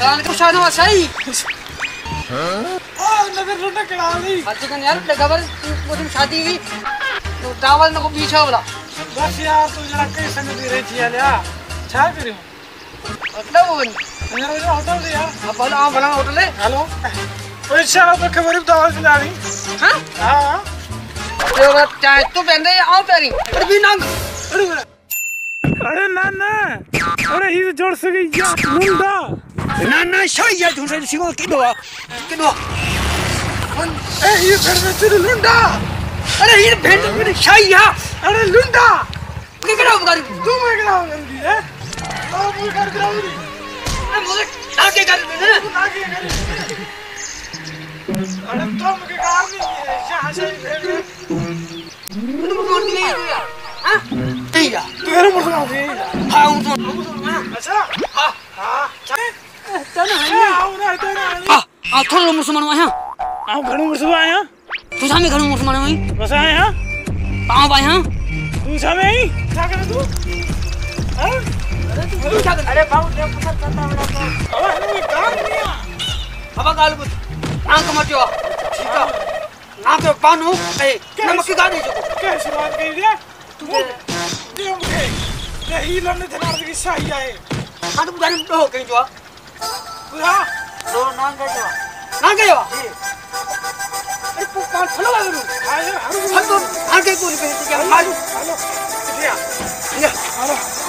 सलाम शाना सही हां नजर रोने कड़ाली आज तो यार खबर मुझे शादी की तो टावल को पीछे वाला बस यार तू जरा कई संग दे रही थी यार छा करियो मतलब वो मेरा जो होटल दिया अब भला भला होटल है हेलो पैसा तो खबर तो आवाज ना रही हां हां तेरा चाहे तू पहन दे आओ पैरी अरे भी नंग अरे ना ना अरे ये जोड़ से गई या मुंडा ना सही है तू से सिंगो किदो ए ये फिर में तेरे लुंडा अरे ये भेंट मेरी सही है अरे लुंडा क्या करा बगारी तू मैं करा जल्दी है अब मैं कर रहा हूं अरे मुझे आगे कर दे ना आगे कर अरे तो मुझे काम नहीं है जहां से तू कौन नहीं है यार हां नहीं यार तेरे मुसलमान है हां तो अच्छा हां हां चल है आओ ना तो ना आ थोड़ा मुसलमान आया आओ घणो मुसलमान आया तू सामने घणो मुसलमान आई बस आया पांव भाई हां तू सामने आई क्या कर तू हां अरे तू क्या कर अरे बाबू देख पता करता बड़ा अब हमें काम नहीं है अब गाल को आंख मत जो ठीक है ना के पानो ए नमक की गाड़ी जो कैसे बात कर दिया तू दे मुझे यही लड़ने थे की सही है हां तो गाड़ी तो कहीं जो पूरा नो ना गयो ना गयो अरे तू कौन फलो आ गयो हां यार हम तो आगे कोई पे क्या मालूम हेलो ये हेलो